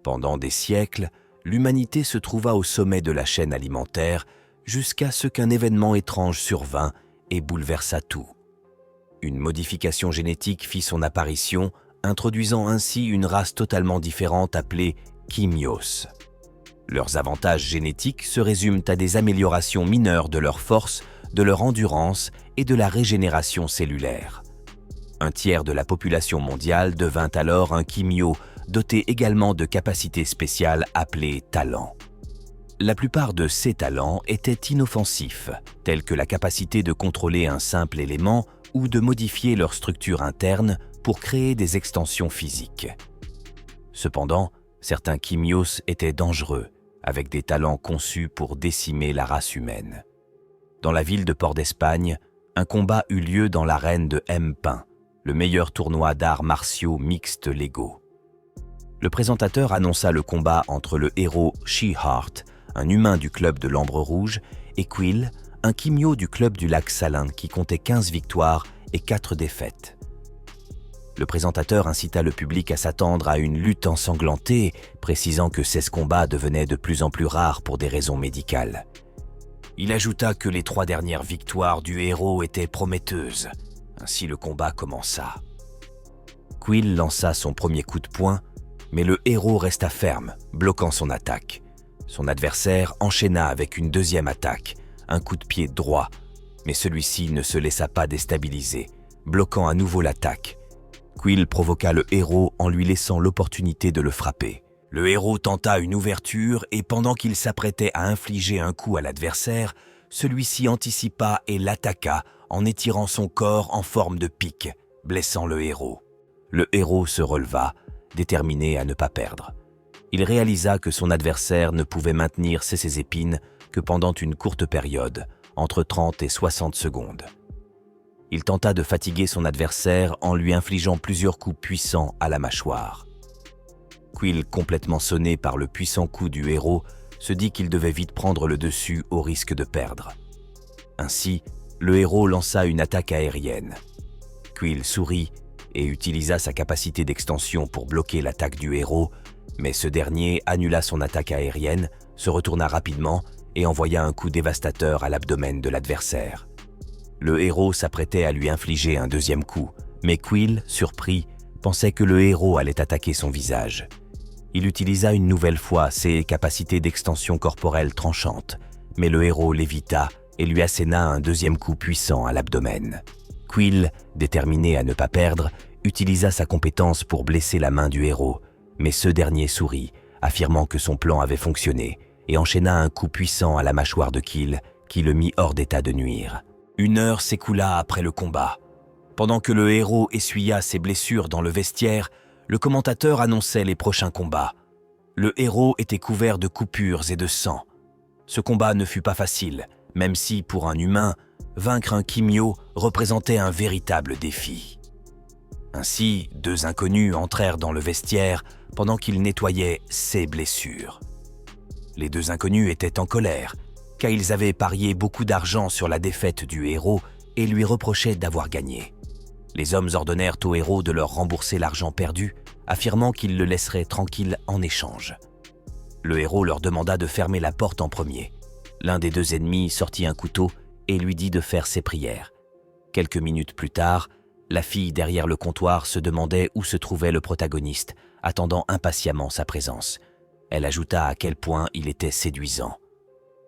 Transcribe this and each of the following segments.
Pendant des siècles, l'humanité se trouva au sommet de la chaîne alimentaire jusqu'à ce qu'un événement étrange survint et bouleversa tout. Une modification génétique fit son apparition, introduisant ainsi une race totalement différente appelée Quimios. Leurs avantages génétiques se résument à des améliorations mineures de leur force, de leur endurance et de la régénération cellulaire. Un tiers de la population mondiale devint alors un Quimio, doté également de capacités spéciales appelées talents. La plupart de ces talents étaient inoffensifs, tels que la capacité de contrôler un simple élément ou de modifier leur structure interne pour créer des extensions physiques. Cependant, certains Quimios étaient dangereux, avec des talents conçus pour décimer la race humaine. Dans la ville de Port d'Espagne, un combat eut lieu dans l'arène de M-Pin, le meilleur tournoi d'arts martiaux mixtes légaux. Le présentateur annonça le combat entre le héros She-Heart, un humain du club de l'Ambre Rouge, et Quill, un Quimio du club du Lac Salin qui comptait 15 victoires et 4 défaites. Le présentateur incita le public à s'attendre à une lutte ensanglantée, précisant que ces combats devenaient de plus en plus rares pour des raisons médicales. Il ajouta que les 3 dernières victoires du héros étaient prometteuses. Ainsi le combat commença. Quill lança son premier coup de poing, mais le héros resta ferme, bloquant son attaque. Son adversaire enchaîna avec une deuxième attaque, un coup de pied droit, mais celui-ci ne se laissa pas déstabiliser, bloquant à nouveau l'attaque. Quill provoqua le héros en lui laissant l'opportunité de le frapper. Le héros tenta une ouverture et pendant qu'il s'apprêtait à infliger un coup à l'adversaire, celui-ci anticipa et l'attaqua en étirant son corps en forme de pique, blessant le héros. Le héros se releva, déterminé à ne pas perdre. Il réalisa que son adversaire ne pouvait maintenir ses épines que pendant une courte période, entre 30 et 60 secondes. Il tenta de fatiguer son adversaire en lui infligeant plusieurs coups puissants à la mâchoire. Quill, complètement sonné par le puissant coup du héros, se dit qu'il devait vite prendre le dessus au risque de perdre. Ainsi, le héros lança une attaque aérienne. Quill sourit et utilisa sa capacité d'extension pour bloquer l'attaque du héros, mais ce dernier annula son attaque aérienne, se retourna rapidement et envoya un coup dévastateur à l'abdomen de l'adversaire. Le héros s'apprêtait à lui infliger un deuxième coup, mais Quill, surpris, pensait que le héros allait attaquer son visage. Il utilisa une nouvelle fois ses capacités d'extension corporelle tranchantes, mais le héros l'évita et lui asséna un deuxième coup puissant à l'abdomen. Quill, déterminé à ne pas perdre, utilisa sa compétence pour blesser la main du héros, mais ce dernier sourit, affirmant que son plan avait fonctionné, et enchaîna un coup puissant à la mâchoire de Quill, qui le mit hors d'état de nuire. 1 heure s'écoula après le combat. Pendant que le héros essuya ses blessures dans le vestiaire, le commentateur annonçait les prochains combats. Le héros était couvert de coupures et de sang. Ce combat ne fut pas facile, même si, pour un humain, vaincre un Quimio représentait un véritable défi. Ainsi, 2 inconnus entrèrent dans le vestiaire pendant qu'ils nettoyaient ses blessures. Les 2 inconnus étaient en colère, car ils avaient parié beaucoup d'argent sur la défaite du héros et lui reprochaient d'avoir gagné. Les hommes ordonnèrent au héros de leur rembourser l'argent perdu, affirmant qu'ils le laisseraient tranquille en échange. Le héros leur demanda de fermer la porte en premier. L'un des 2 ennemis sortit un couteau et lui dit de faire ses prières. Quelques minutes plus tard, la fille derrière le comptoir se demandait où se trouvait le protagoniste, attendant impatiemment sa présence. Elle ajouta à quel point il était séduisant.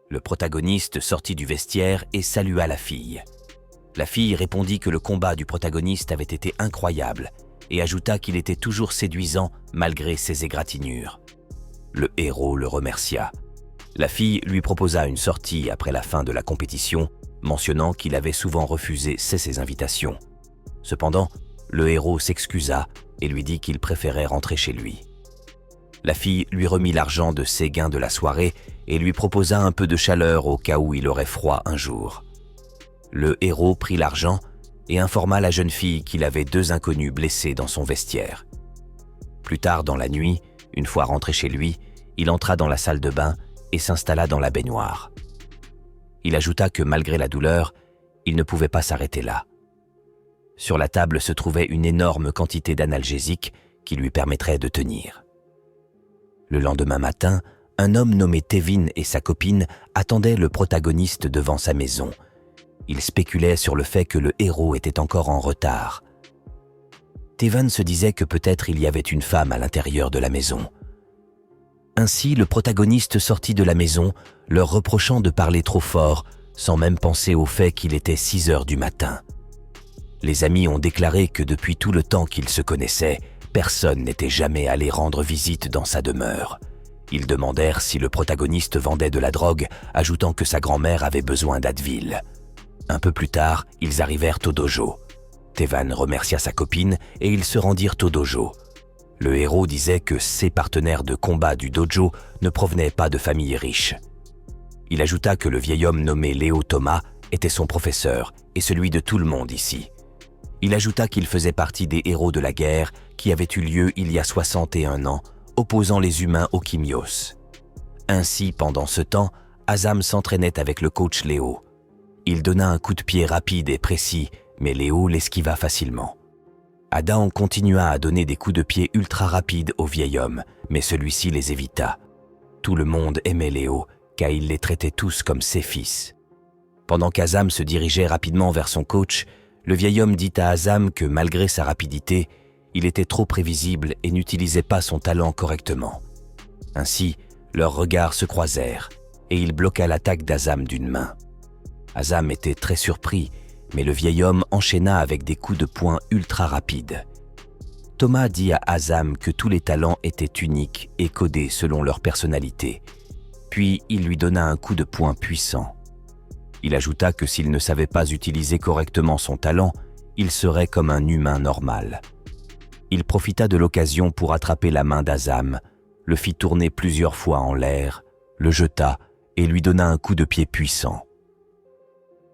Le protagoniste sortit du vestiaire et salua la fille. La fille répondit que le combat du protagoniste avait été incroyable et ajouta qu'il était toujours séduisant malgré ses égratignures. Le héros le remercia. La fille lui proposa une sortie après la fin de la compétition, mentionnant qu'il avait souvent refusé ses invitations. Cependant, le héros s'excusa et lui dit qu'il préférait rentrer chez lui. La fille lui remit l'argent de ses gains de la soirée et lui proposa un peu de chaleur au cas où il aurait froid un jour. Le héros prit l'argent et informa la jeune fille qu'il avait 2 inconnus blessés dans son vestiaire. Plus tard dans la nuit, une fois rentré chez lui, il entra dans la salle de bain et s'installa dans la baignoire. Il ajouta que malgré la douleur, il ne pouvait pas s'arrêter là. Sur la table se trouvait une énorme quantité d'analgésiques qui lui permettrait de tenir. Le lendemain matin, un homme nommé Tevin et sa copine attendaient le protagoniste devant sa maison. Ils spéculaient sur le fait que le héros était encore en retard. Tevin se disait que peut-être il y avait une femme à l'intérieur de la maison. Ainsi, le protagoniste sortit de la maison, leur reprochant de parler trop fort, sans même penser au fait qu'il était 6 heures du matin. Les amis ont déclaré que depuis tout le temps qu'ils se connaissaient, personne n'était jamais allé rendre visite dans sa demeure. Ils demandèrent si le protagoniste vendait de la drogue, ajoutant que sa grand-mère avait besoin d'Advil. Un peu plus tard, ils arrivèrent au dojo. Tevin remercia sa copine et ils se rendirent au dojo. Le héros disait que ses partenaires de combat du dojo ne provenaient pas de familles riches. Il ajouta que le vieil homme nommé Léo Thomas était son professeur et celui de tout le monde ici. Il ajouta qu'il faisait partie des héros de la guerre qui avait eu lieu il y a 61 ans, opposant les humains aux Quimios. Ainsi, pendant ce temps, Azam s'entraînait avec le coach Léo. Il donna un coup de pied rapide et précis, mais Léo l'esquiva facilement. Adam continua à donner des coups de pied ultra rapides au vieil homme, mais celui-ci les évita. Tout le monde aimait Léo, car il les traitait tous comme ses fils. Pendant qu'Azam se dirigeait rapidement vers son coach, le vieil homme dit à Azam que malgré sa rapidité, il était trop prévisible et n'utilisait pas son talent correctement. Ainsi, leurs regards se croisèrent et il bloqua l'attaque d'Azam d'une main. Azam était très surpris, mais le vieil homme enchaîna avec des coups de poing ultra rapides. Thomas dit à Azam que tous les talents étaient uniques et codés selon leur personnalité. Puis il lui donna un coup de poing puissant. Il ajouta que s'il ne savait pas utiliser correctement son talent, il serait comme un humain normal. Il profita de l'occasion pour attraper la main d'Azam, le fit tourner plusieurs fois en l'air, le jeta et lui donna un coup de pied puissant.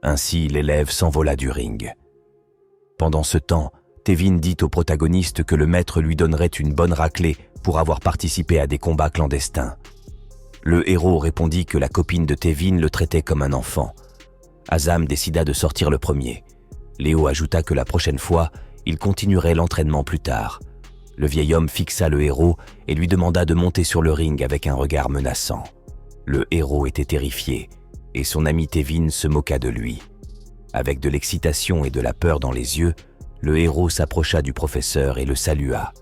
Ainsi, l'élève s'envola du ring. Pendant ce temps, Tevin dit au protagoniste que le maître lui donnerait une bonne raclée pour avoir participé à des combats clandestins. Le héros répondit que la copine de Tevin le traitait comme un enfant. Azam décida de sortir le premier. Léo ajouta que la prochaine fois, il continuerait l'entraînement plus tard. Le vieil homme fixa le héros et lui demanda de monter sur le ring avec un regard menaçant. Le héros était terrifié et son ami Tevin se moqua de lui. Avec de l'excitation et de la peur dans les yeux, le héros s'approcha du professeur et le salua.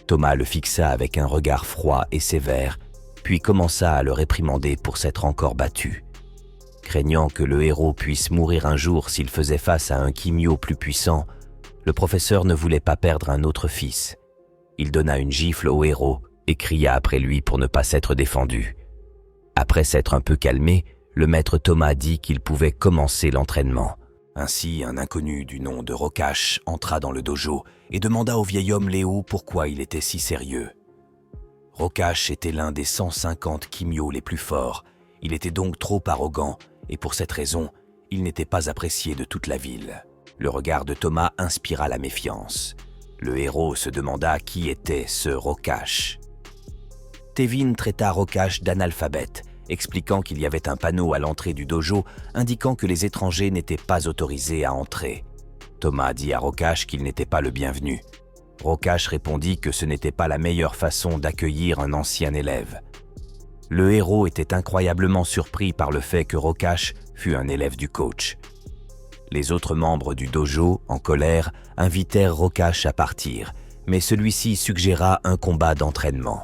Thomas le fixa avec un regard froid et sévère, puis commença à le réprimander pour s'être encore battu. Craignant que le héros puisse mourir un jour s'il faisait face à un Quimio plus puissant, le professeur ne voulait pas perdre un autre fils. Il donna une gifle au héros et cria après lui pour ne pas s'être défendu. Après s'être un peu calmé, le maître Thomas dit qu'il pouvait commencer l'entraînement. Ainsi, un inconnu du nom de Rokash entra dans le dojo et demanda au vieil homme Léo pourquoi il était si sérieux. Rokash était l'un des 150 Quimios les plus forts. Il était donc trop arrogant et pour cette raison, il n'était pas apprécié de toute la ville. Le regard de Thomas inspira la méfiance. Le héros se demanda qui était ce Rokash. Tevin traita Rokash d'analphabète, expliquant qu'il y avait un panneau à l'entrée du dojo indiquant que les étrangers n'étaient pas autorisés à entrer. Thomas dit à Rokash qu'il n'était pas le bienvenu. Rokash répondit que ce n'était pas la meilleure façon d'accueillir un ancien élève. Le héros était incroyablement surpris par le fait que Rokash fût un élève du coach. Les autres membres du dojo, en colère, invitèrent Rokash à partir, mais celui-ci suggéra un combat d'entraînement.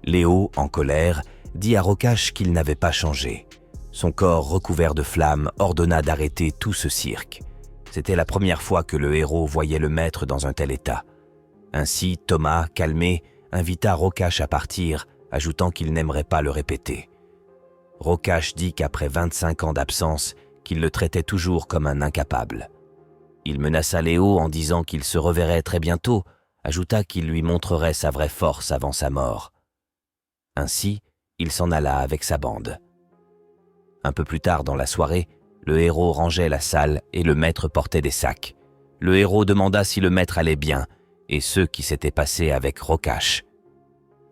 Léo, en colère, dit à Rokash qu'il n'avait pas changé. Son corps recouvert de flammes ordonna d'arrêter tout ce cirque. C'était la première fois que le héros voyait le maître dans un tel état. Ainsi, Thomas, calmé, invita Rokash à partir, ajoutant qu'il n'aimerait pas le répéter. Rokash dit qu'après 25 ans d'absence, qu'il le traitait toujours comme un incapable. Il menaça Léo en disant qu'il se reverrait très bientôt, ajouta qu'il lui montrerait sa vraie force avant sa mort. Ainsi, il s'en alla avec sa bande. Un peu plus tard dans la soirée, le héros rangeait la salle et le maître portait des sacs. Le héros demanda si le maître allait bien et ce qui s'était passé avec Rokash.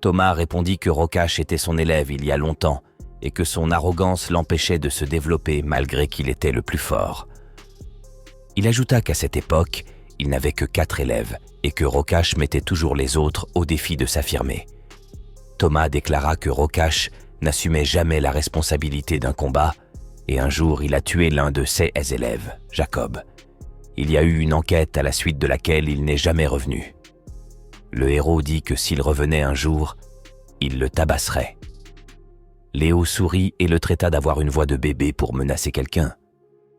Thomas répondit que Rokash était son élève il y a longtemps et que son arrogance l'empêchait de se développer malgré qu'il était le plus fort. Il ajouta qu'à cette époque, il n'avait que 4 élèves et que Rokash mettait toujours les autres au défi de s'affirmer. Thomas déclara que Rokash n'assumait jamais la responsabilité d'un combat et un jour il a tué l'un de ses élèves, Jacob. Il y a eu une enquête à la suite de laquelle il n'est jamais revenu. Le héros dit que s'il revenait un jour, il le tabasserait. Léo sourit et le traita d'avoir une voix de bébé pour menacer quelqu'un.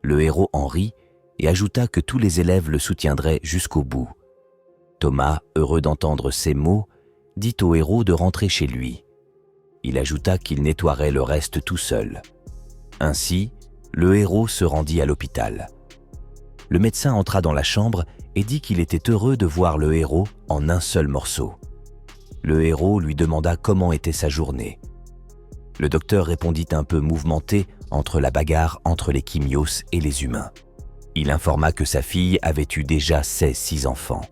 Le héros en rit et ajouta que tous les élèves le soutiendraient jusqu'au bout. Thomas, heureux d'entendre ces mots, dit au héros de rentrer chez lui. Il ajouta qu'il nettoierait le reste tout seul. Ainsi, le héros se rendit à l'hôpital. Le médecin entra dans la chambre et dit qu'il était heureux de voir le héros en un seul morceau. Le héros lui demanda comment était sa journée. Le docteur répondit un peu mouvementé entre la bagarre entre les Quimios et les humains. Il informa que sa fille avait eu déjà 6 enfants.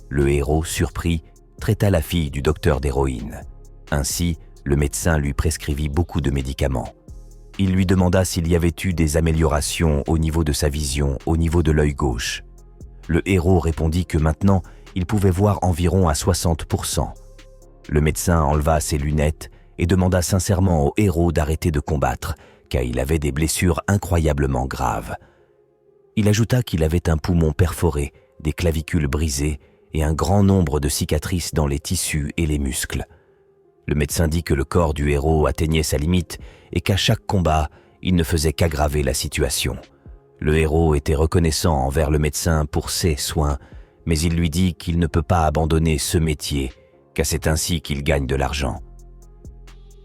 Le héros, surpris, traita la fille du docteur d'héroïne. Ainsi, le médecin lui prescrivit beaucoup de médicaments. Il lui demanda s'il y avait eu des améliorations au niveau de sa vision, au niveau de l'œil gauche. Le héros répondit que maintenant, il pouvait voir environ à 60%. Le médecin enleva ses lunettes et demanda sincèrement au héros d'arrêter de combattre, car il avait des blessures incroyablement graves. Il ajouta qu'il avait un poumon perforé, des clavicules brisées et un grand nombre de cicatrices dans les tissus et les muscles. Le médecin dit que le corps du héros atteignait sa limite et qu'à chaque combat, il ne faisait qu'aggraver la situation. Le héros était reconnaissant envers le médecin pour ses soins, mais il lui dit qu'il ne peut pas abandonner ce métier, car c'est ainsi qu'il gagne de l'argent.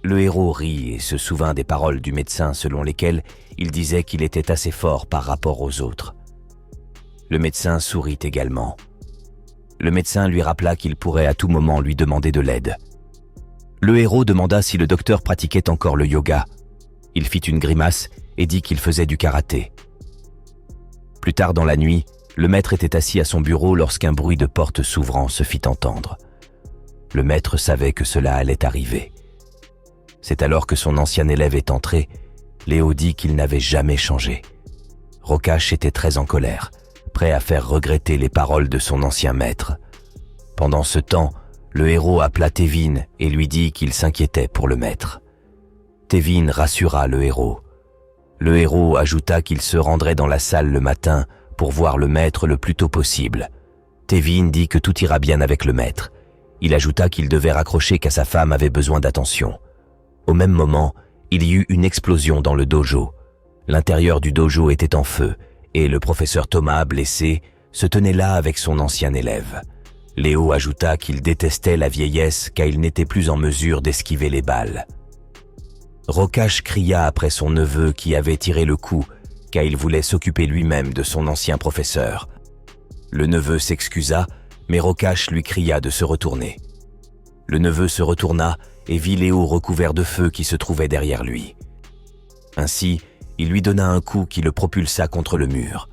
Le héros rit et se souvint des paroles du médecin selon lesquelles il disait qu'il était assez fort par rapport aux autres. Le médecin sourit également. Le médecin lui rappela qu'il pourrait à tout moment lui demander de l'aide. Le héros demanda si le docteur pratiquait encore le yoga. Il fit une grimace et dit qu'il faisait du karaté. Plus tard dans la nuit, le maître était assis à son bureau lorsqu'un bruit de porte s'ouvrant se fit entendre. Le maître savait que cela allait arriver. C'est alors que son ancien élève est entré. Léo dit qu'il n'avait jamais changé. Rokash était très en colère, prêt à faire regretter les paroles de son ancien maître. Pendant ce temps, le héros appela Tevin et lui dit qu'il s'inquiétait pour le maître. Tevin rassura le héros. Le héros ajouta qu'il se rendrait dans la salle le matin pour voir le maître le plus tôt possible. Tevin dit que tout ira bien avec le maître. Il ajouta qu'il devait raccrocher car sa femme avait besoin d'attention. Au même moment, il y eut une explosion dans le dojo. L'intérieur du dojo était en feu et le professeur Thomas, blessé, se tenait là avec son ancien élève. Léo ajouta qu'il détestait la vieillesse car il n'était plus en mesure d'esquiver les balles. Rokash cria après son neveu qui avait tiré le coup car il voulait s'occuper lui-même de son ancien professeur. Le neveu s'excusa, mais Rokash lui cria de se retourner. Le neveu se retourna et vit Léo recouvert de feu qui se trouvait derrière lui. Ainsi, il lui donna un coup qui le propulsa contre le mur.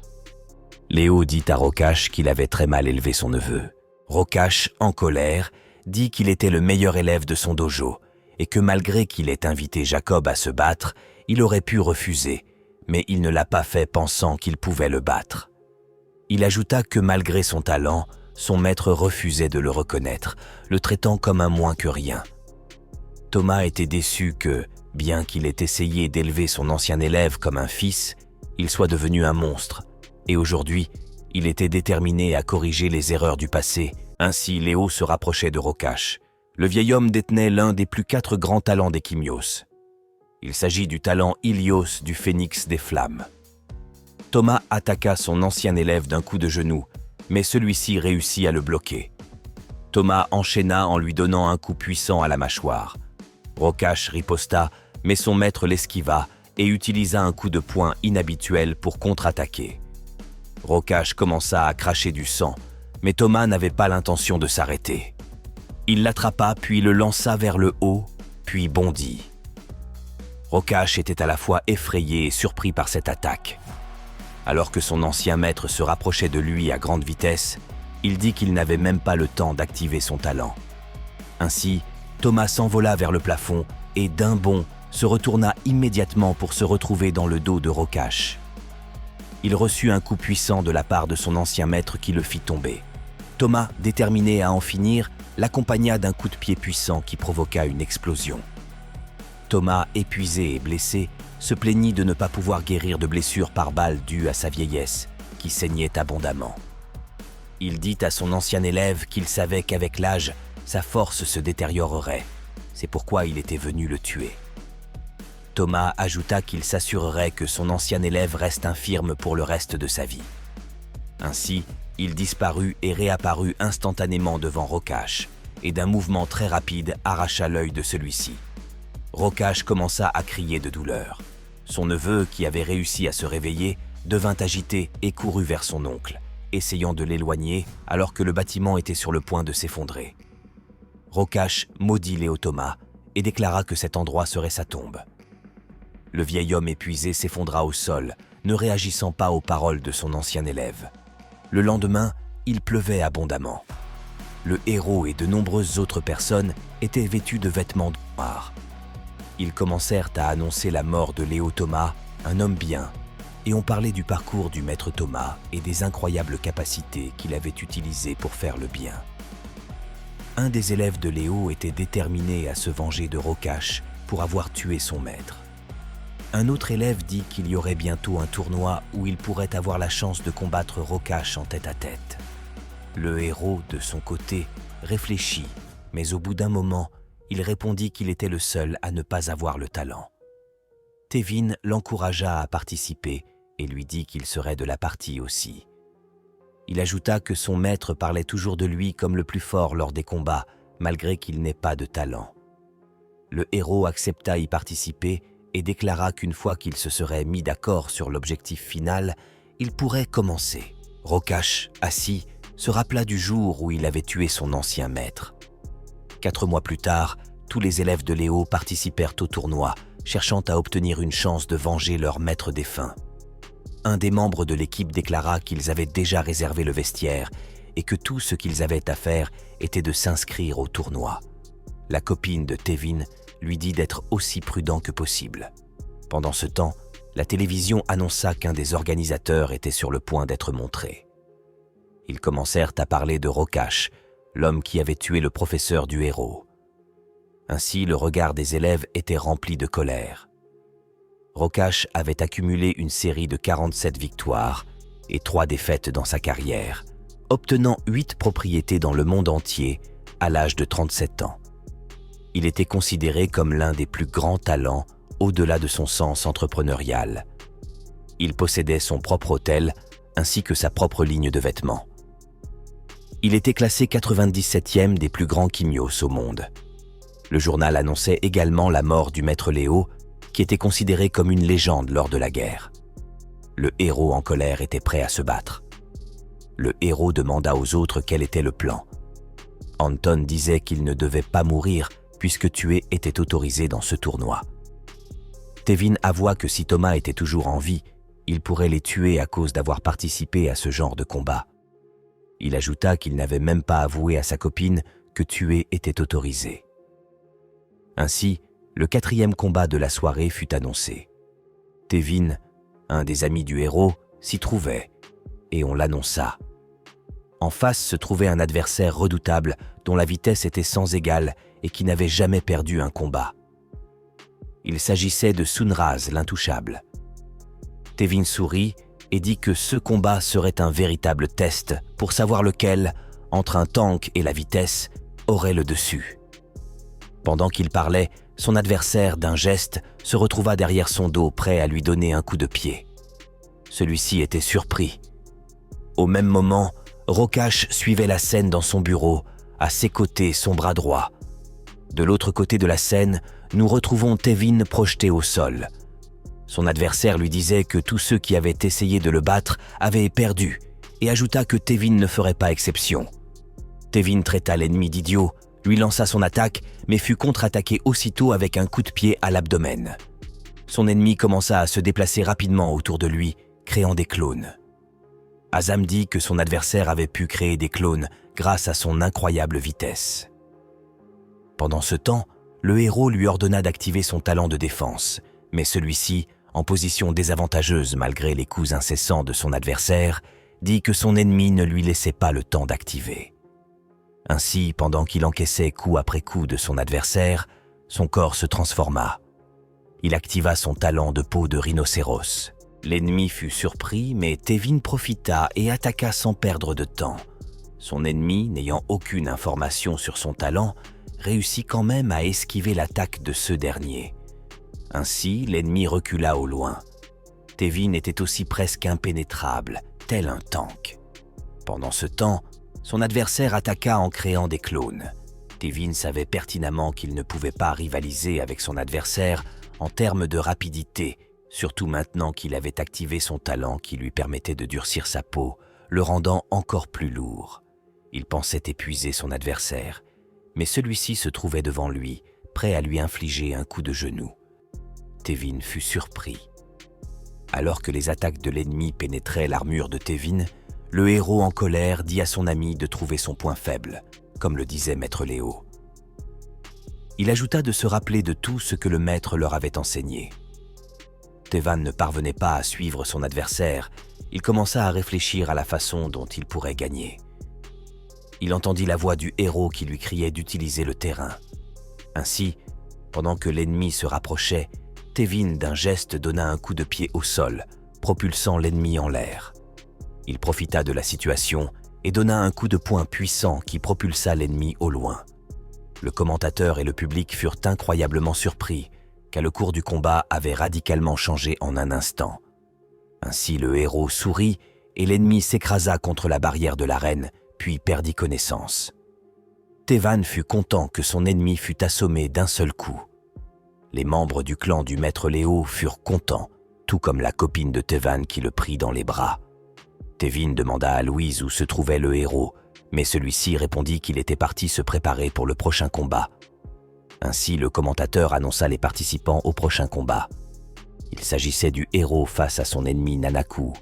Léo dit à Rokash qu'il avait très mal élevé son neveu. Rokash, en colère, dit qu'il était le meilleur élève de son dojo et que malgré qu'il ait invité Jacob à se battre, il aurait pu refuser, mais il ne l'a pas fait pensant qu'il pouvait le battre. Il ajouta que malgré son talent, son maître refusait de le reconnaître, le traitant comme un moins que rien. Thomas était déçu que, bien qu'il ait essayé d'élever son ancien élève comme un fils, il soit devenu un monstre, et aujourd'hui, il était déterminé à corriger les erreurs du passé. Ainsi, Léo se rapprochait de Rokash. Le vieil homme détenait l'un des plus 4 grands talents des Quimios. Il s'agit du talent Ilios du phénix des flammes. Thomas attaqua son ancien élève d'un coup de genou, mais celui-ci réussit à le bloquer. Thomas enchaîna en lui donnant un coup puissant à la mâchoire. Rokash riposta, mais son maître l'esquiva et utilisa un coup de poing inhabituel pour contre-attaquer. Rokash commença à cracher du sang, mais Thomas n'avait pas l'intention de s'arrêter. Il l'attrapa puis le lança vers le haut, puis bondit. Rokash était à la fois effrayé et surpris par cette attaque. Alors que son ancien maître se rapprochait de lui à grande vitesse, il dit qu'il n'avait même pas le temps d'activer son talent. Ainsi, Thomas s'envola vers le plafond et d'un bond se retourna immédiatement pour se retrouver dans le dos de Rokash. Il reçut un coup puissant de la part de son ancien maître qui le fit tomber. Thomas, déterminé à en finir, l'accompagna d'un coup de pied puissant qui provoqua une explosion. Thomas, épuisé et blessé, se plaignit de ne pas pouvoir guérir de blessures par balle dues à sa vieillesse, qui saignait abondamment. Il dit à son ancien élève qu'il savait qu'avec l'âge, sa force se détériorerait. C'est pourquoi il était venu le tuer. Thomas ajouta qu'il s'assurerait que son ancien élève reste infirme pour le reste de sa vie. Ainsi, il disparut et réapparut instantanément devant Rocache, et d'un mouvement très rapide arracha l'œil de celui-ci. Rocache commença à crier de douleur. Son neveu, qui avait réussi à se réveiller, devint agité et courut vers son oncle, essayant de l'éloigner alors que le bâtiment était sur le point de s'effondrer. Rocache maudit Léo Thomas et déclara que cet endroit serait sa tombe. Le vieil homme épuisé s'effondra au sol, ne réagissant pas aux paroles de son ancien élève. Le lendemain, il pleuvait abondamment. Le héros et de nombreuses autres personnes étaient vêtus de vêtements noirs. Ils commencèrent à annoncer la mort de Léo Thomas, un homme bien, et on parlait du parcours du maître Thomas et des incroyables capacités qu'il avait utilisées pour faire le bien. Un des élèves de Léo était déterminé à se venger de Rocache pour avoir tué son maître. Un autre élève dit qu'il y aurait bientôt un tournoi où il pourrait avoir la chance de combattre Rocache en tête-à-tête. Le héros, de son côté, réfléchit, mais au bout d'un moment, il répondit qu'il était le seul à ne pas avoir le talent. Tevin l'encouragea à participer et lui dit qu'il serait de la partie aussi. Il ajouta que son maître parlait toujours de lui comme le plus fort lors des combats, malgré qu'il n'ait pas de talent. Le héros accepta y participer et déclara qu'une fois qu'il se serait mis d'accord sur l'objectif final, il pourrait commencer. Rocache, assis, se rappela du jour où il avait tué son ancien maître. 4 mois plus tard, tous les élèves de Léo participèrent au tournoi, cherchant à obtenir une chance de venger leur maître défunt. Un des membres de l'équipe déclara qu'ils avaient déjà réservé le vestiaire et que tout ce qu'ils avaient à faire était de s'inscrire au tournoi. La copine de Tevin lui dit d'être aussi prudent que possible. Pendant ce temps, la télévision annonça qu'un des organisateurs était sur le point d'être montré. Ils commencèrent à parler de Rocache, l'homme qui avait tué le professeur du héros. Ainsi, le regard des élèves était rempli de colère. Rocache avait accumulé une série de 47 victoires et 3 défaites dans sa carrière, obtenant 8 propriétés dans le monde entier à l'âge de 37 ans. Il était considéré comme l'un des plus grands talents au-delà de son sens entrepreneurial. Il possédait son propre hôtel ainsi que sa propre ligne de vêtements. Il était classé 97e des plus grands Quimios au monde. Le journal annonçait également la mort du maître Léo, qui était considéré comme une légende lors de la guerre. Le héros en colère était prêt à se battre. Le héros demanda aux autres quel était le plan. Anton disait qu'il ne devait pas mourir puisque tuer était autorisé dans ce tournoi. Tevin avoua que si Thomas était toujours en vie, il pourrait les tuer à cause d'avoir participé à ce genre de combat. Il ajouta qu'il n'avait même pas avoué à sa copine que tuer était autorisé. Ainsi, le 4e combat de la soirée fut annoncé. Tevin, un des amis du héros, s'y trouvait, et on l'annonça. En face se trouvait un adversaire redoutable dont la vitesse était sans égale et qui n'avait jamais perdu un combat. Il s'agissait de Sunraz, l'intouchable. Tevin sourit et dit que ce combat serait un véritable test pour savoir lequel, entre un tank et la vitesse, aurait le dessus. Pendant qu'il parlait, son adversaire, d'un geste, se retrouva derrière son dos, prêt à lui donner un coup de pied. Celui-ci était surpris. Au même moment, Rocache suivait la scène dans son bureau, à ses côtés son bras droit. De l'autre côté de la scène, nous retrouvons Tevin projeté au sol. Son adversaire lui disait que tous ceux qui avaient essayé de le battre avaient perdu et ajouta que Tevin ne ferait pas exception. Tevin traita l'ennemi d'idiot, lui lança son attaque, mais fut contre-attaqué aussitôt avec un coup de pied à l'abdomen. Son ennemi commença à se déplacer rapidement autour de lui, créant des clones. Azam dit que son adversaire avait pu créer des clones grâce à son incroyable vitesse. Pendant ce temps, le héros lui ordonna d'activer son talent de défense, mais celui-ci, en position désavantageuse malgré les coups incessants de son adversaire, dit que son ennemi ne lui laissait pas le temps d'activer. Ainsi, pendant qu'il encaissait coup après coup de son adversaire, son corps se transforma. Il activa son talent de peau de rhinocéros. L'ennemi fut surpris, mais Tevin profita et attaqua sans perdre de temps. Son ennemi, n'ayant aucune information sur son talent, réussit quand même à esquiver l'attaque de ce dernier. Ainsi, l'ennemi recula au loin. Tevin était aussi presque impénétrable, tel un tank. Pendant ce temps, son adversaire attaqua en créant des clones. Tevin savait pertinemment qu'il ne pouvait pas rivaliser avec son adversaire en termes de rapidité, surtout maintenant qu'il avait activé son talent qui lui permettait de durcir sa peau, le rendant encore plus lourd. Il pensait épuiser son adversaire, mais celui-ci se trouvait devant lui, prêt à lui infliger un coup de genou. Tevin fut surpris. Alors que les attaques de l'ennemi pénétraient l'armure de Tevin, le héros en colère dit à son ami de trouver son point faible, comme le disait Maître Léo. Il ajouta de se rappeler de tout ce que le maître leur avait enseigné. Tevan ne parvenait pas à suivre son adversaire, il commença à réfléchir à la façon dont il pourrait gagner. Il entendit la voix du héros qui lui criait d'utiliser le terrain. Ainsi, pendant que l'ennemi se rapprochait, Tevin d'un geste donna un coup de pied au sol, propulsant l'ennemi en l'air. Il profita de la situation et donna un coup de poing puissant qui propulsa l'ennemi au loin. Le commentateur et le public furent incroyablement surpris, car le cours du combat avait radicalement changé en un instant. Ainsi le héros sourit et l'ennemi s'écrasa contre la barrière de l'arène, puis perdit connaissance. Tevan fut content que son ennemi fût assommé d'un seul coup. Les membres du clan du maître Léo furent contents, tout comme la copine de Tevan qui le prit dans les bras. Tevin demanda à Louise où se trouvait le héros, mais celui-ci répondit qu'il était parti se préparer pour le prochain combat. Ainsi, le commentateur annonça les participants au prochain combat. Il s'agissait du héros face à son ennemi Nanaku.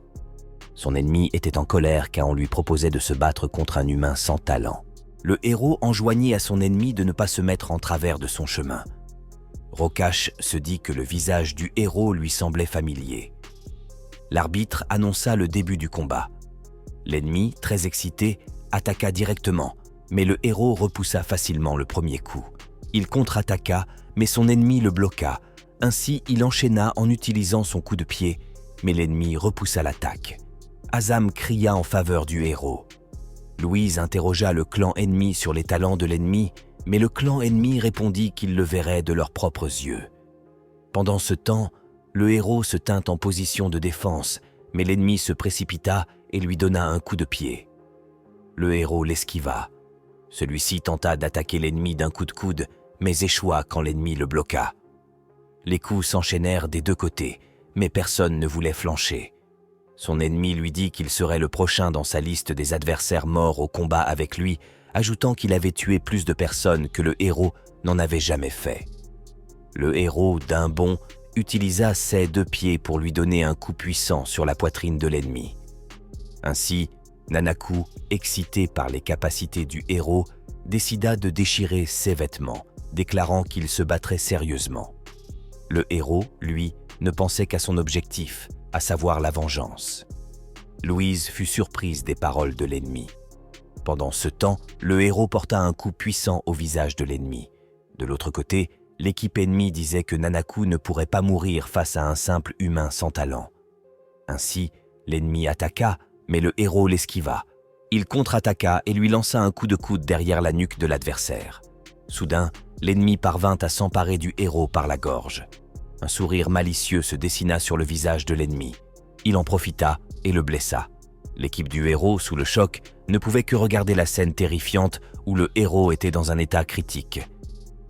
Son ennemi était en colère car on lui proposait de se battre contre un humain sans talent. Le héros enjoignit à son ennemi de ne pas se mettre en travers de son chemin. Rokash se dit que le visage du héros lui semblait familier. L'arbitre annonça le début du combat. L'ennemi, très excité, attaqua directement, mais le héros repoussa facilement le premier coup. Il contre-attaqua, mais son ennemi le bloqua. Ainsi, il enchaîna en utilisant son coup de pied, mais l'ennemi repoussa l'attaque. Azam cria en faveur du héros. Louise interrogea le clan ennemi sur les talents de l'ennemi, mais le clan ennemi répondit qu'ils le verraient de leurs propres yeux. Pendant ce temps, le héros se tint en position de défense, mais l'ennemi se précipita et lui donna un coup de pied. Le héros l'esquiva. Celui-ci tenta d'attaquer l'ennemi d'un coup de coude, mais échoua quand l'ennemi le bloqua. Les coups s'enchaînèrent des deux côtés, mais personne ne voulait flancher. Son ennemi lui dit qu'il serait le prochain dans sa liste des adversaires morts au combat avec lui, ajoutant qu'il avait tué plus de personnes que le héros n'en avait jamais fait. Le héros, d'un bond, utilisa ses deux pieds pour lui donner un coup puissant sur la poitrine de l'ennemi. Ainsi, Nanaku, excité par les capacités du héros, décida de déchirer ses vêtements, déclarant qu'il se battrait sérieusement. Le héros, lui, ne pensait qu'à son objectif, à savoir la vengeance. Louise fut surprise des paroles de l'ennemi. Pendant ce temps, le héros porta un coup puissant au visage de l'ennemi. De l'autre côté, l'équipe ennemie disait que Nanaku ne pourrait pas mourir face à un simple humain sans talent. Ainsi, l'ennemi attaqua, mais le héros l'esquiva. Il contre-attaqua et lui lança un coup de coude derrière la nuque de l'adversaire. Soudain, l'ennemi parvint à s'emparer du héros par la gorge. Un sourire malicieux se dessina sur le visage de l'ennemi. Il en profita et le blessa. L'équipe du héros, sous le choc, ne pouvait que regarder la scène terrifiante où le héros était dans un état critique.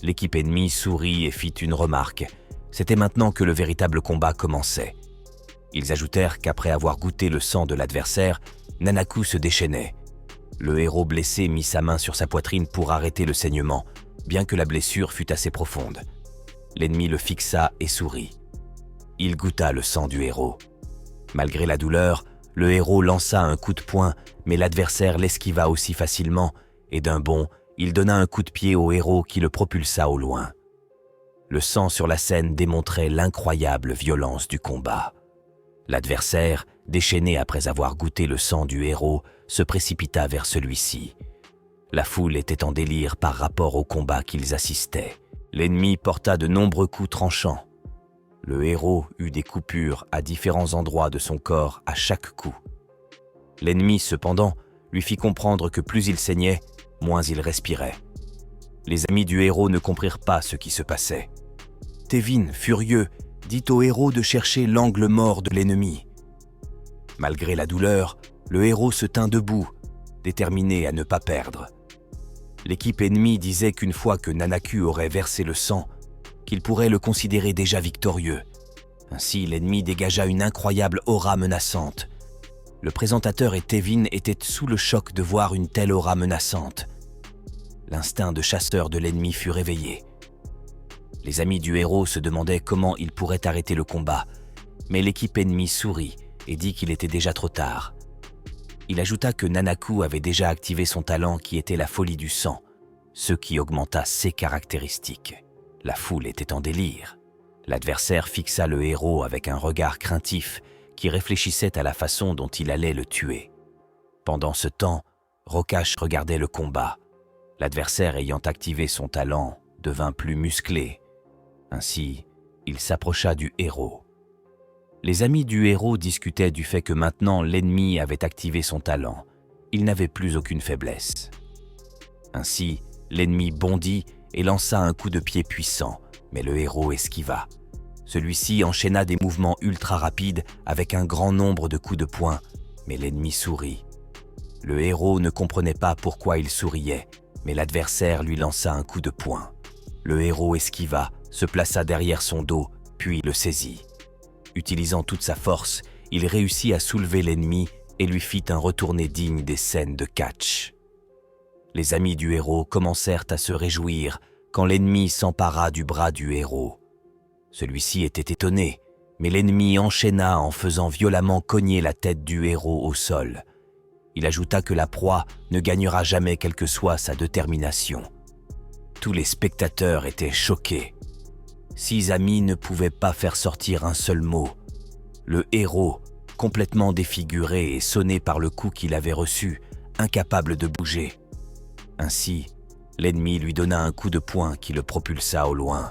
L'équipe ennemie sourit et fit une remarque. C'était maintenant que le véritable combat commençait. Ils ajoutèrent qu'après avoir goûté le sang de l'adversaire, Nanaku se déchaînait. Le héros blessé mit sa main sur sa poitrine pour arrêter le saignement, bien que la blessure fût assez profonde. L'ennemi le fixa et sourit. Il goûta le sang du héros. Malgré la douleur, le héros lança un coup de poing, mais l'adversaire l'esquiva aussi facilement, et d'un bond, il donna un coup de pied au héros qui le propulsa au loin. Le sang sur la scène démontrait l'incroyable violence du combat. L'adversaire, déchaîné après avoir goûté le sang du héros, se précipita vers celui-ci. La foule était en délire par rapport au combat qu'ils assistaient. L'ennemi porta de nombreux coups tranchants. Le héros eut des coupures à différents endroits de son corps à chaque coup. L'ennemi, cependant, lui fit comprendre que plus il saignait, moins il respirait. Les amis du héros ne comprirent pas ce qui se passait. Tevin, furieux, dit au héros de chercher l'angle mort de l'ennemi. Malgré la douleur, le héros se tint debout, déterminé à ne pas perdre. L'équipe ennemie disait qu'une fois que Nanaku aurait versé le sang, qu'il pourrait le considérer déjà victorieux. Ainsi, l'ennemi dégagea une incroyable aura menaçante. Le présentateur et Tevin étaient sous le choc de voir une telle aura menaçante. L'instinct de chasseur de l'ennemi fut réveillé. Les amis du héros se demandaient comment ils pourraient arrêter le combat, mais l'équipe ennemie sourit et dit qu'il était déjà trop tard. Il ajouta que Nanaku avait déjà activé son talent qui était la folie du sang, ce qui augmenta ses caractéristiques. La foule était en délire. L'adversaire fixa le héros avec un regard craintif qui réfléchissait à la façon dont il allait le tuer. Pendant ce temps, Rokash regardait le combat. L'adversaire ayant activé son talent devint plus musclé. Ainsi, il s'approcha du héros. Les amis du héros discutaient du fait que maintenant l'ennemi avait activé son talent. Il n'avait plus aucune faiblesse. Ainsi, l'ennemi bondit et lança un coup de pied puissant, mais le héros esquiva. Celui-ci enchaîna des mouvements ultra rapides avec un grand nombre de coups de poing, mais l'ennemi sourit. Le héros ne comprenait pas pourquoi il souriait, mais l'adversaire lui lança un coup de poing. Le héros esquiva, se plaça derrière son dos, puis le saisit. Utilisant toute sa force, il réussit à soulever l'ennemi et lui fit un retourné digne des scènes de catch. Les amis du héros commencèrent à se réjouir quand l'ennemi s'empara du bras du héros. Celui-ci était étonné, mais l'ennemi enchaîna en faisant violemment cogner la tête du héros au sol. Il ajouta que la proie ne gagnera jamais quelle que soit sa détermination. Tous les spectateurs étaient choqués. 6 amis ne pouvaient pas faire sortir un seul mot. Le héros, complètement défiguré et sonné par le coup qu'il avait reçu, incapable de bouger. Ainsi, l'ennemi lui donna un coup de poing qui le propulsa au loin.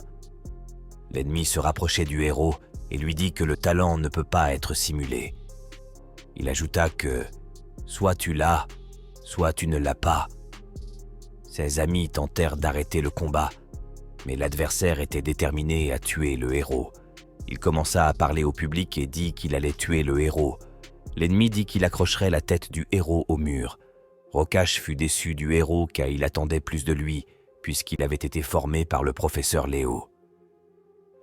L'ennemi se rapprochait du héros et lui dit que le talent ne peut pas être simulé. Il ajouta que soit tu l'as, soit tu ne l'as pas. Ses amis tentèrent d'arrêter le combat, mais l'adversaire était déterminé à tuer le héros. Il commença à parler au public et dit qu'il allait tuer le héros. L'ennemi dit qu'il accrocherait la tête du héros au mur. Rokash fut déçu du héros car il attendait plus de lui, puisqu'il avait été formé par le professeur Léo.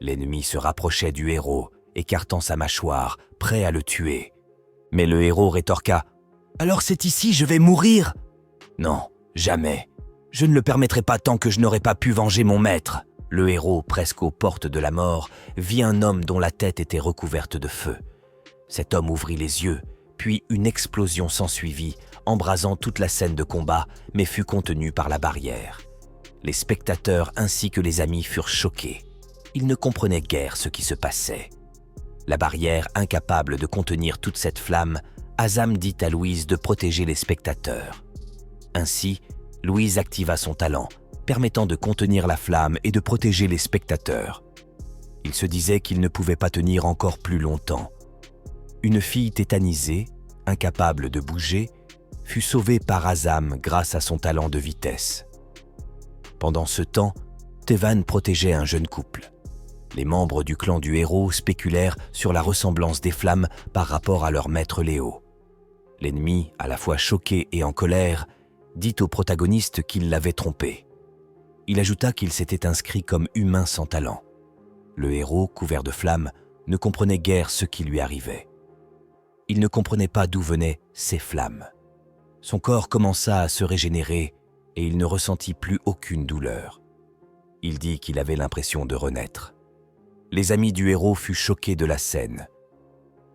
L'ennemi se rapprochait du héros, écartant sa mâchoire, prêt à le tuer. Mais le héros rétorqua « Alors c'est ici, je vais mourir !»« Non, jamais. Je ne le permettrai pas tant que je n'aurai pas pu venger mon maître. » Le héros, presque aux portes de la mort, vit un homme dont la tête était recouverte de feu. Cet homme ouvrit les yeux, puis une explosion s'ensuivit, embrasant toute la scène de combat, mais fut contenue par la barrière. Les spectateurs ainsi que les amis furent choqués. Ils ne comprenaient guère ce qui se passait. La barrière, incapable de contenir toute cette flamme, Azam dit à Louise de protéger les spectateurs. Ainsi, Louise activa son talent, permettant de contenir la flamme et de protéger les spectateurs. Il se disait qu'il ne pouvait pas tenir encore plus longtemps. Une fille tétanisée, incapable de bouger, fut sauvée par Azam grâce à son talent de vitesse. Pendant ce temps, Tevan protégeait un jeune couple. Les membres du clan du héros spéculèrent sur la ressemblance des flammes par rapport à leur maître Léo. L'ennemi, à la fois choqué et en colère, dit au protagoniste qu'il l'avait trompé. Il ajouta qu'il s'était inscrit comme humain sans talent. Le héros, couvert de flammes, ne comprenait guère ce qui lui arrivait. Il ne comprenait pas d'où venaient ces flammes. Son corps commença à se régénérer et il ne ressentit plus aucune douleur. Il dit qu'il avait l'impression de renaître. Les amis du héros furent choqués de la scène.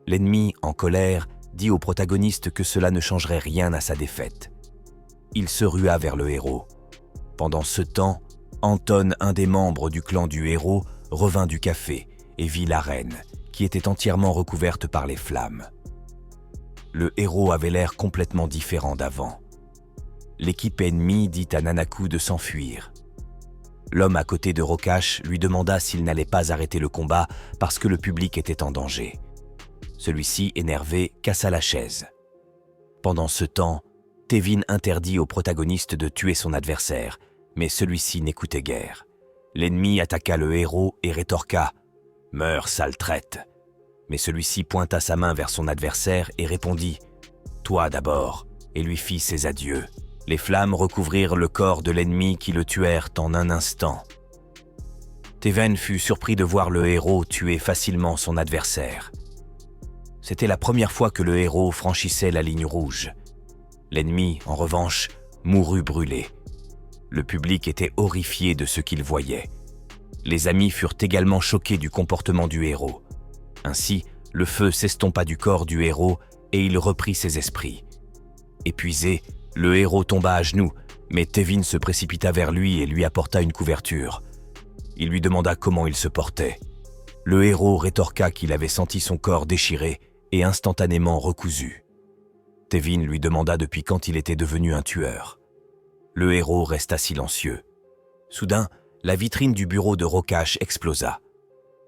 L'ennemi, en colère, dit au protagoniste que cela ne changerait rien à sa défaite. Il se rua vers le héros. Pendant ce temps, Anton, un des membres du clan du héros, revint du café et vit l'arène, qui était entièrement recouverte par les flammes. le héros avait l'air complètement différent d'avant. L'équipe ennemie dit à Nanaku de s'enfuir. L'homme à côté de Rokash lui demanda s'il n'allait pas arrêter le combat parce que le public était en danger. Celui-ci, énervé, cassa la chaise. Pendant ce temps, Tevin interdit au protagoniste de tuer son adversaire, mais celui-ci n'écoutait guère. L'ennemi attaqua le héros et rétorqua « Meurs, sale traite !» Mais celui-ci pointa sa main vers son adversaire et répondit « Toi d'abord !» et lui fit ses adieux. Les flammes recouvrirent le corps de l'ennemi qui le tuèrent en un instant. Tevin fut surpris de voir le héros tuer facilement son adversaire. C'était la première fois que le héros franchissait la ligne rouge. L'ennemi, en revanche, mourut brûlé. Le public était horrifié de ce qu'il voyait. Les amis furent également choqués du comportement du héros. Ainsi, le feu s'estompa du corps du héros et il reprit ses esprits. Épuisé, le héros tomba à genoux, mais Tevin se précipita vers lui et lui apporta une couverture. Il lui demanda comment il se portait. Le héros rétorqua qu'il avait senti son corps déchiré et instantanément recousu. Tevin lui demanda depuis quand il était devenu un tueur. Le héros resta silencieux. Soudain, la vitrine du bureau de Rokash explosa.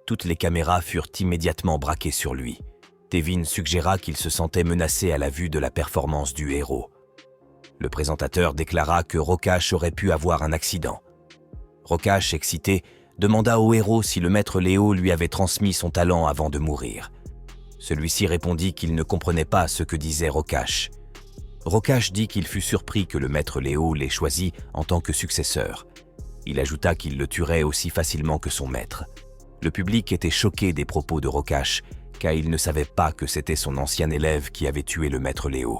Toutes les caméras furent immédiatement braquées sur lui. Tevin suggéra qu'il se sentait menacé à la vue de la performance du héros. Le présentateur déclara que Rokash aurait pu avoir un accident. Rokash, excité, demanda au héros si le maître Léo lui avait transmis son talent avant de mourir. Celui-ci répondit qu'il ne comprenait pas ce que disait Rokash. Rokash dit qu'il fut surpris que le maître Léo l'ait choisi en tant que successeur. Il ajouta qu'il le tuerait aussi facilement que son maître. Le public était choqué des propos de Rokash, car il ne savait pas que c'était son ancien élève qui avait tué le maître Léo.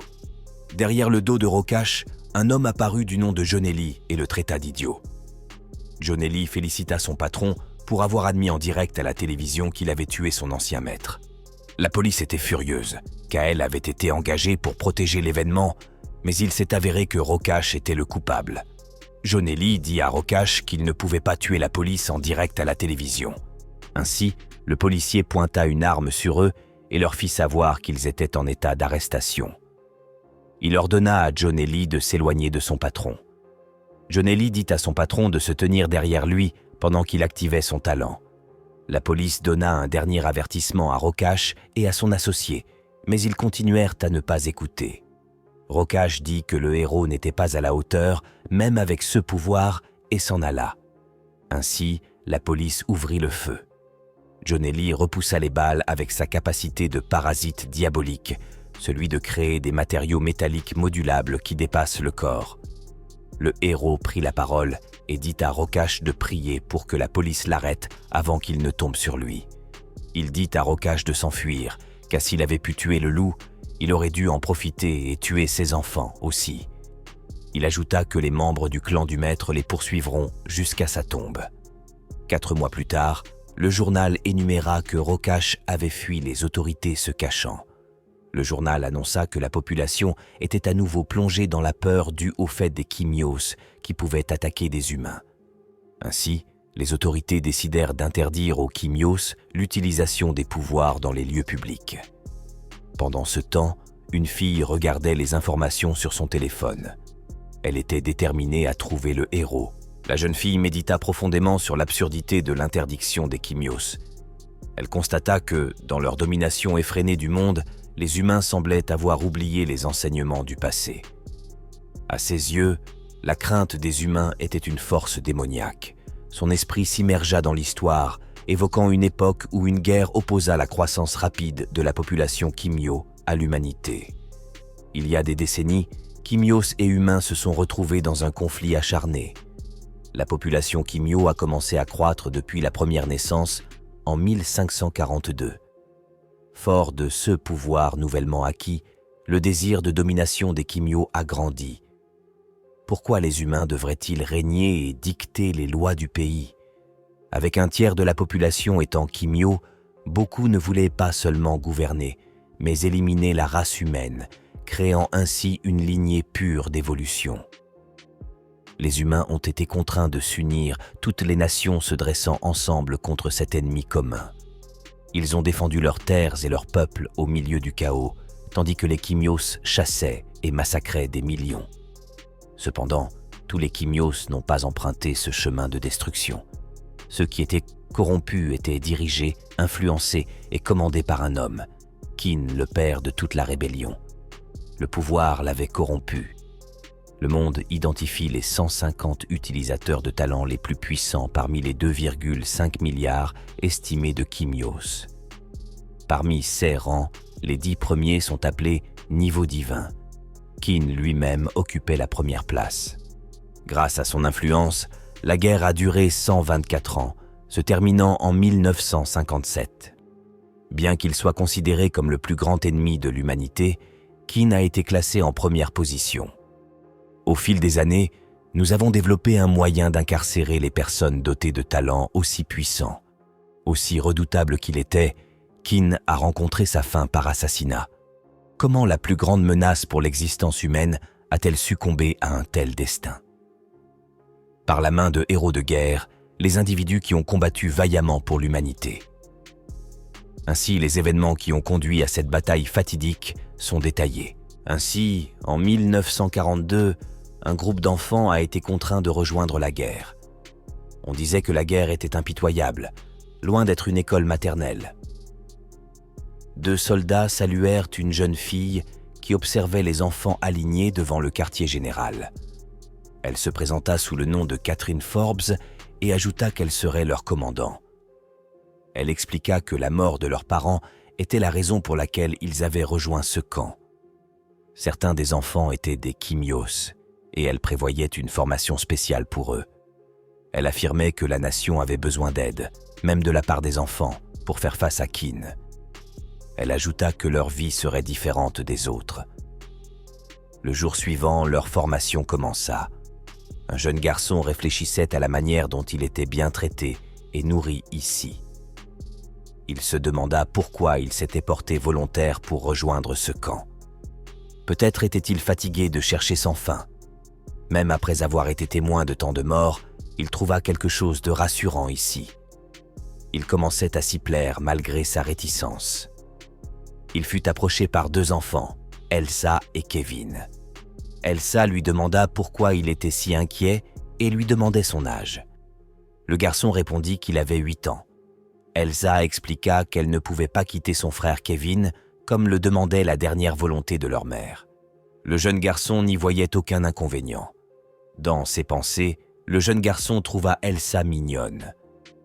Derrière le dos de Rokash, un homme apparut du nom de Jonelli et le traita d'idiot. Jonelli félicita son patron pour avoir admis en direct à la télévision qu'il avait tué son ancien maître. La police était furieuse, car elle avait été engagée pour protéger l'événement, mais il s'est avéré que Rokash était le coupable. Jonelli dit à Rokash qu'il ne pouvait pas tuer la police en direct à la télévision. Ainsi, le policier pointa une arme sur eux et leur fit savoir qu'ils étaient en état d'arrestation. Il ordonna à Jonelli de s'éloigner de son patron. Jonelli dit à son patron de se tenir derrière lui pendant qu'il activait son talent. La police donna un dernier avertissement à Rokash et à son associé, mais ils continuèrent à ne pas écouter. Rokash dit que le héros n'était pas à la hauteur, même avec ce pouvoir, et s'en alla. Ainsi, la police ouvrit le feu. Jonelli repoussa les balles avec sa capacité de parasite diabolique, celui de créer des matériaux métalliques modulables qui dépassent le corps. Le héros prit la parole et dit à Rokash de prier pour que la police l'arrête avant qu'il ne tombe sur lui. Il dit à Rokash de s'enfuir, car s'il avait pu tuer le loup, il aurait dû en profiter et tuer ses enfants aussi. Il ajouta que les membres du clan du maître les poursuivront jusqu'à sa tombe. 4 mois plus tard, le journal énuméra que Rokash avait fui les autorités se cachant. Le journal annonça que la population était à nouveau plongée dans la peur due au fait des Quimios qui pouvaient attaquer des humains. Ainsi, les autorités décidèrent d'interdire aux Quimios l'utilisation des pouvoirs dans les lieux publics. Pendant ce temps, une fille regardait les informations sur son téléphone. Elle était déterminée à trouver le héros. La jeune fille médita profondément sur l'absurdité de l'interdiction des Quimios. Elle constata que, dans leur domination effrénée du monde, les humains semblaient avoir oublié les enseignements du passé. À ses yeux, la crainte des humains était une force démoniaque. Son esprit s'immergea dans l'histoire, évoquant une époque où une guerre opposa la croissance rapide de la population Quimio à l'humanité. Il y a des décennies, Quimios et humains se sont retrouvés dans un conflit acharné. La population Quimio a commencé à croître depuis la première naissance en 1542. Fort de ce pouvoir nouvellement acquis, le désir de domination des Quimios a grandi. Pourquoi les humains devraient-ils régner et dicter les lois du pays? Avec un tiers de la population étant Quimio, beaucoup ne voulaient pas seulement gouverner, mais éliminer la race humaine, créant ainsi une lignée pure d'évolution. Les humains ont été contraints de s'unir, toutes les nations se dressant ensemble contre cet ennemi commun. Ils ont défendu leurs terres et leurs peuples au milieu du chaos, tandis que les Quimios chassaient et massacraient des millions. Cependant, tous les Quimios n'ont pas emprunté ce chemin de destruction. Ceux qui étaient corrompus étaient dirigés, influencés et commandés par un homme, Kin, le père de toute la rébellion. Le pouvoir l'avait corrompu. Le monde identifie les 150 utilisateurs de talents les plus puissants parmi les 2,5 milliards estimés de Quimios. Parmi ces rangs, les 10 premiers sont appelés niveau divin. Kin lui-même occupait la première place. Grâce à son influence, la guerre a duré 124 ans, se terminant en 1957. Bien qu'il soit considéré comme le plus grand ennemi de l'humanité, Kin a été classé en première position. Au fil des années, nous avons développé un moyen d'incarcérer les personnes dotées de talents aussi puissants. Aussi redoutable qu'il était, Kin a rencontré sa fin par assassinat. Comment la plus grande menace pour l'existence humaine a-t-elle succombé à un tel destin? Par la main de héros de guerre, les individus qui ont combattu vaillamment pour l'humanité. Ainsi, les événements qui ont conduit à cette bataille fatidique sont détaillés. Ainsi, en 1942, un groupe d'enfants a été contraint de rejoindre la guerre. On disait que la guerre était impitoyable, loin d'être une école maternelle. 2 soldats saluèrent une jeune fille qui observait les enfants alignés devant le quartier général. Elle se présenta sous le nom de Catherine Forbes et ajouta qu'elle serait leur commandant. Elle expliqua que la mort de leurs parents était la raison pour laquelle ils avaient rejoint ce camp. Certains des enfants étaient des Quimios et elle prévoyait une formation spéciale pour eux. Elle affirmait que la nation avait besoin d'aide, même de la part des enfants, pour faire face à Kin. Elle ajouta que leur vie serait différente des autres. Le jour suivant, leur formation commença. Un jeune garçon réfléchissait à la manière dont il était bien traité et nourri ici. Il se demanda pourquoi il s'était porté volontaire pour rejoindre ce camp. Peut-être était-il fatigué de chercher sans fin. Même après avoir été témoin de tant de morts, il trouva quelque chose de rassurant ici. Il commençait à s'y plaire malgré sa réticence. Il fut approché par 2 enfants, Elsa et Kevin. Elsa lui demanda pourquoi il était si inquiet et lui demandait son âge. Le garçon répondit qu'il avait 8 ans. Elsa expliqua qu'elle ne pouvait pas quitter son frère Kevin, comme le demandait la dernière volonté de leur mère. Le jeune garçon n'y voyait aucun inconvénient. Dans ses pensées, le jeune garçon trouva Elsa mignonne.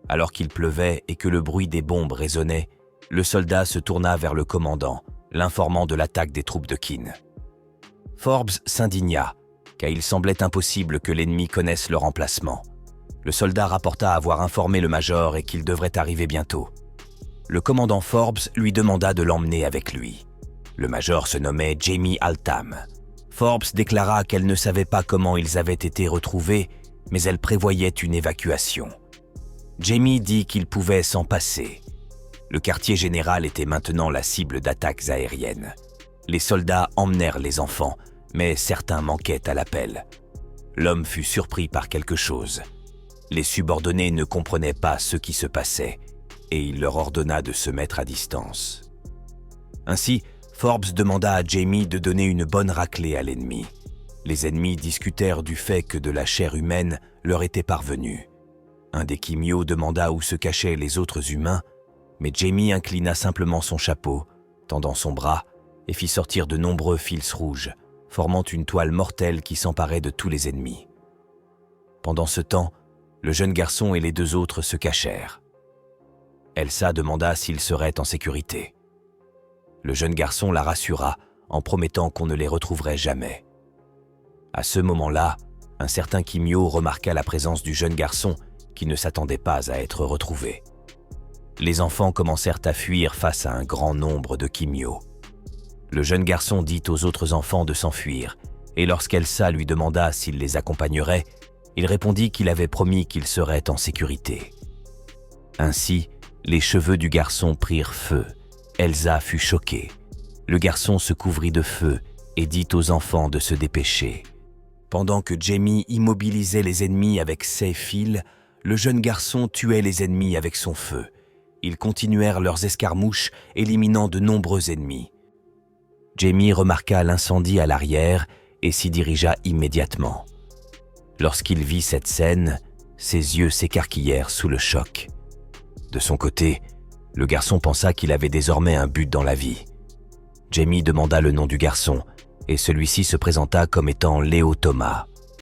Alors qu'il pleuvait et que le bruit des bombes résonnait, le soldat se tourna vers le commandant, l'informant de l'attaque des troupes de Kin. Forbes s'indigna, car il semblait impossible que l'ennemi connaisse leur emplacement. Le soldat rapporta avoir informé le major et qu'il devrait arriver bientôt. Le commandant Forbes lui demanda de l'emmener avec lui. Le major se nommait Jamie Altam. Forbes déclara qu'elle ne savait pas comment ils avaient été retrouvés, mais elle prévoyait une évacuation. Jamie dit qu'il pouvait s'en passer. Le quartier général était maintenant la cible d'attaques aériennes. Les soldats emmenèrent les enfants, mais certains manquaient à l'appel. L'homme fut surpris par quelque chose. Les subordonnés ne comprenaient pas ce qui se passait, et il leur ordonna de se mettre à distance. Ainsi, Forbes demanda à Jamie de donner une bonne raclée à l'ennemi. Les ennemis discutèrent du fait que de la chair humaine leur était parvenue. Un des Quimios demanda où se cachaient les autres humains, mais Jamie inclina simplement son chapeau, tendant son bras, et fit sortir de nombreux fils rouges, formant une toile mortelle qui s'emparait de tous les ennemis. Pendant ce temps, le jeune garçon et les 2 autres se cachèrent. Elsa demanda s'ils seraient en sécurité. Le jeune garçon la rassura en promettant qu'on ne les retrouverait jamais. À ce moment-là, un certain Quimio remarqua la présence du jeune garçon qui ne s'attendait pas à être retrouvé. Les enfants commencèrent à fuir face à un grand nombre de Quimios. Le jeune garçon dit aux autres enfants de s'enfuir, et lorsqu'Elsa lui demanda s'il les accompagnerait, il répondit qu'il avait promis qu'il serait en sécurité. Ainsi, les cheveux du garçon prirent feu. Elsa fut choquée. Le garçon se couvrit de feu et dit aux enfants de se dépêcher. Pendant que Jamie immobilisait les ennemis avec ses fils, le jeune garçon tuait les ennemis avec son feu. Ils continuèrent leurs escarmouches, éliminant de nombreux ennemis. Jamie remarqua l'incendie à l'arrière et s'y dirigea immédiatement. Lorsqu'il vit cette scène, ses yeux s'écarquillèrent sous le choc. De son côté, le garçon pensa qu'il avait désormais un but dans la vie. Jamie demanda le nom du garçon et celui-ci se présenta comme étant Léo Thomas.